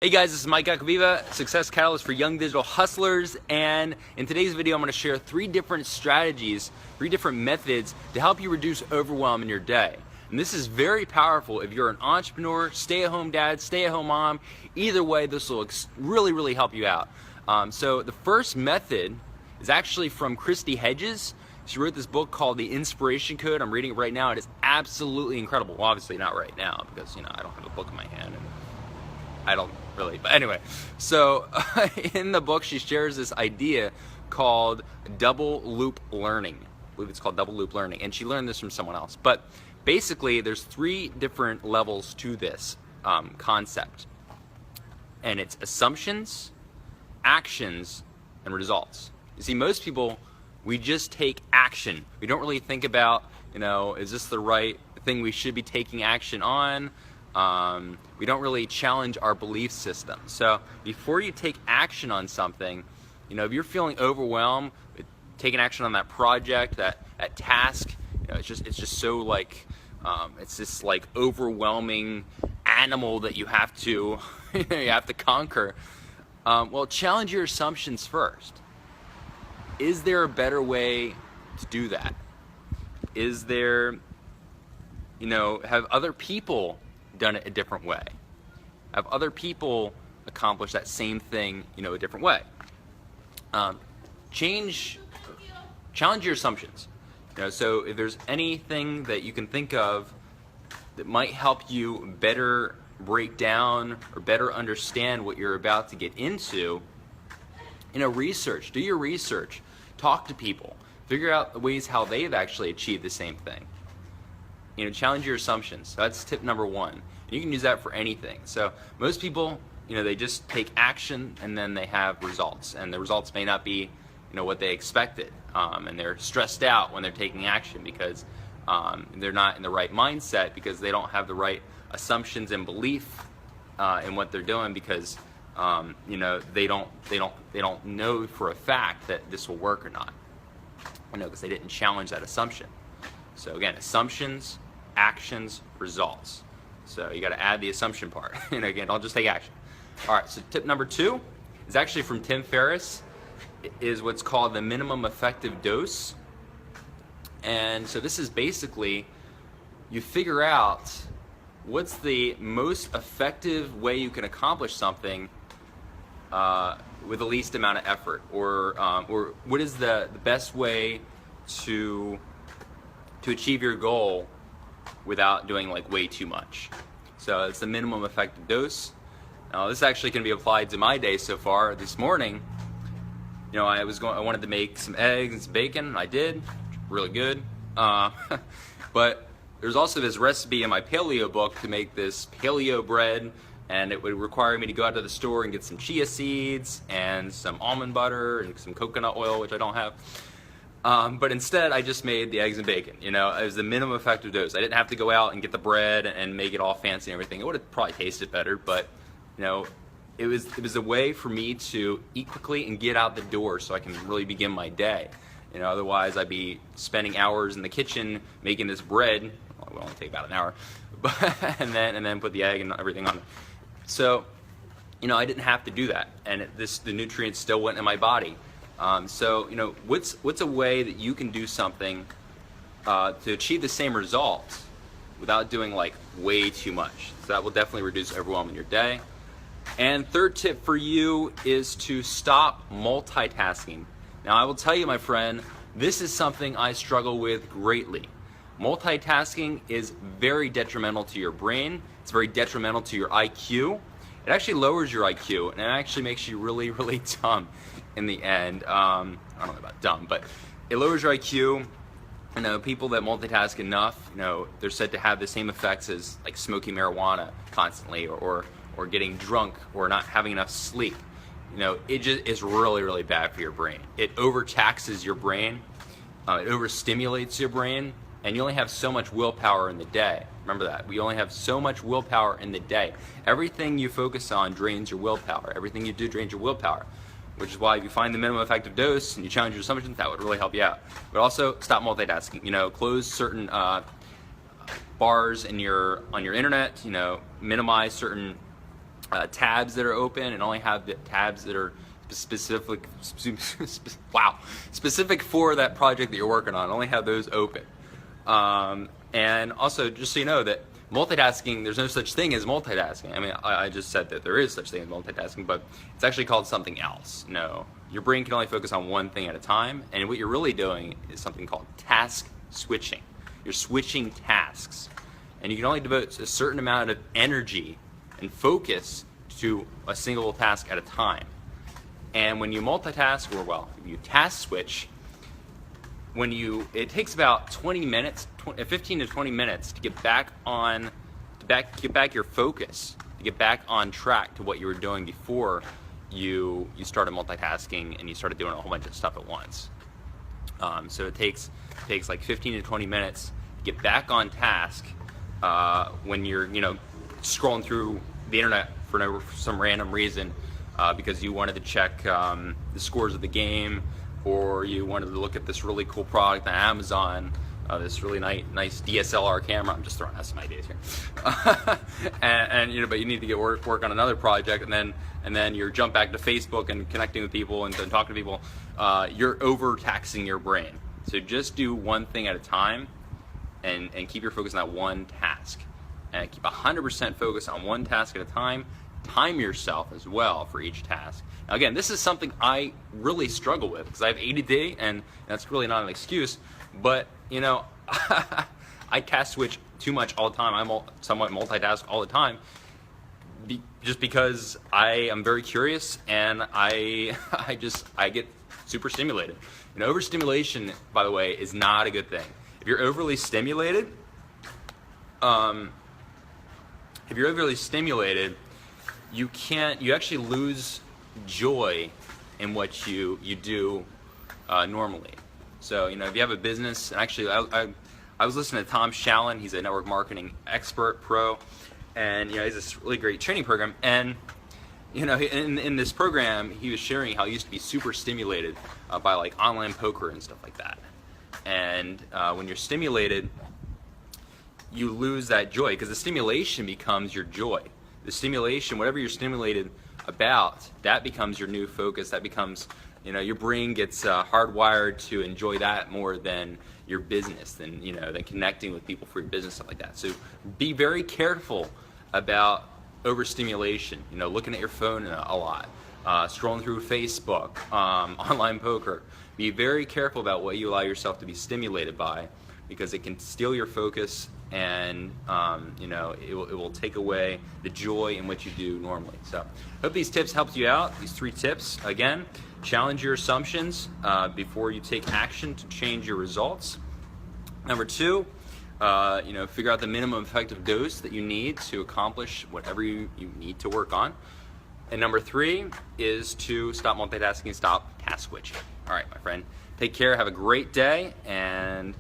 Hey guys, this is Mike Akaviva, Success Catalyst for Young Digital Hustlers, and in today's video I'm going to share 3 different strategies, 3 different methods to help you reduce overwhelm in your day. And this is very powerful if you're an entrepreneur, stay-at-home dad, stay-at-home mom. Either way, this will really help you out. So the first method is actually from Christy Hedges. She wrote this book called The Inspiration Code. I'm reading it right now. It is absolutely incredible. Well, obviously not right now because I don't have a book in my hand. And I don't really, but anyway, so in the book she shares this idea called double loop learning. I believe it's called double loop learning, and she learned this from someone else. But basically there's 3 different levels to this concept, and it's assumptions, actions, and results. You see, most people, we just take action. We don't really think about, is this the right thing we should be taking action on? We don't really challenge our belief system. So before you take action on something, if you're feeling overwhelmed, taking action on that project, that task, it's just so it's this overwhelming animal that you have to you have to conquer. Well, challenge your assumptions first. Is there a better way to do that? Is there, have other people done it a different way? Have other people accomplished that same thing, a different way? Challenge your assumptions. So if there's anything that you can think of that might help you better break down or better understand what you're about to get into, research. Do your research. Talk to people. Figure out the ways how they've actually achieved the same thing. Challenge your assumptions. So that's tip number 1. And you can use that for anything. So most people, they just take action and then they have results. And the results may not be, what they expected. And they're stressed out when they're taking action because they're not in the right mindset, because they don't have the right assumptions and belief in what they're doing, because they don't know for a fact that this will work or not. Because they didn't challenge that assumption. So again, assumptions, actions, results. So you got to add the assumption part. And again, don't just take action. All right, so tip number 2 is actually from Tim Ferriss. It is what's called the minimum effective dose. And so this is basically, you figure out what's the most effective way you can accomplish something with the least amount of effort, or what is the best way to achieve your goal without doing way too much. So it's the minimum effective dose. Now this actually can be applied to my day so far. This morning, I wanted to make some eggs and some bacon. I did, really good. But there's also this recipe in my paleo book to make this paleo bread, and it would require me to go out to the store and get some chia seeds and some almond butter and some coconut oil, which I don't have. But instead, I just made the eggs and bacon. It was the minimum effective dose. I didn't have to go out and get the bread and make it all fancy and everything. It would have probably tasted better, but it was a way for me to eat quickly and get out the door so I can really begin my day. Otherwise I'd be spending hours in the kitchen making this bread. Well, it would only take about an hour, but and then put the egg and everything on it. So I didn't have to do that, and the nutrients still went in my body. So what's a way that you can do something to achieve the same result without doing way too much? So that will definitely reduce overwhelm in your day. And third tip for you is to stop multitasking. Now I will tell you, my friend, this is something I struggle with greatly. Multitasking is very detrimental to your brain. It's very detrimental to your IQ. It actually lowers your IQ, and it actually makes you really dumb in the end. I don't know about dumb, but it lowers your IQ. People that multitask enough, they're said to have the same effects as smoking marijuana constantly, or getting drunk, or not having enough sleep. It just is really bad for your brain. It overtaxes your brain. It overstimulates your brain, and you only have so much willpower in the day. Remember that. We only have so much willpower in the day. Everything you focus on drains your willpower. Everything you do drains your willpower, which is why if you find the minimum effective dose and you challenge your assumptions, that would really help you out. But also, stop multitasking. Close certain bars on your internet. Minimize certain tabs that are open, and only have the tabs that are specific for that project that you're working on. Only have those open. And also, just so you know that multitasking, there's no such thing as multitasking. I mean, I just said that there is such thing as multitasking, but it's actually called something else. No, your brain can only focus on one thing at a time, and what you're really doing is something called task switching. You're switching tasks, and you can only devote a certain amount of energy and focus to a single task at a time. And when you multitask, or well, if you task switch, it takes about 20 minutes, 15 to 20 minutes to get back your focus, to get back on track to what you were doing before you started multitasking and you started doing a whole bunch of stuff at once. So it takes like 15 to 20 minutes to get back on task when you're scrolling through the internet for some random reason, because you wanted to check the scores of the game, or you wanted to look at this really cool product on Amazon, this really nice DSLR camera. I'm just throwing out some ideas here. But you need to get work on another project, and then you jump back to Facebook and connecting with people and talking to people. You're overtaxing your brain. So just do one thing at a time, and keep your focus on that one task, and keep 100% focus on one task at a time. Time yourself as well for each task. Now again, this is something I really struggle with because I have ADD, and that's really not an excuse, but I task switch too much all the time. I'm somewhat multitask all the time, just because I am very curious, and I get super stimulated. Overstimulation, by the way, is not a good thing. If you're overly stimulated, you actually lose joy in what you do normally. So if you have a business, and actually I was listening to Tom Shallon. He's a network marketing expert pro, and he has this really great training program. And in this program, he was sharing how he used to be super stimulated by like online poker and stuff like that. And when you're stimulated, you lose that joy, because the stimulation becomes your joy. The stimulation, whatever you're stimulated about, that becomes your new focus. That becomes, your brain gets hardwired to enjoy that more than your business, than connecting with people for your business, stuff like that. So be very careful about overstimulation. Looking at your phone a lot, scrolling through Facebook, online poker. Be very careful about what you allow yourself to be stimulated by, because it can steal your focus, and it will take away the joy in what you do normally. So hope these tips helped you out. These 3 tips. Again, challenge your assumptions before you take action to change your results. Number 2, figure out the minimum effective dose that you need to accomplish whatever you need to work on. And number 3 is to stop multitasking, stop task switching. All right, my friend, take care, have a great day, and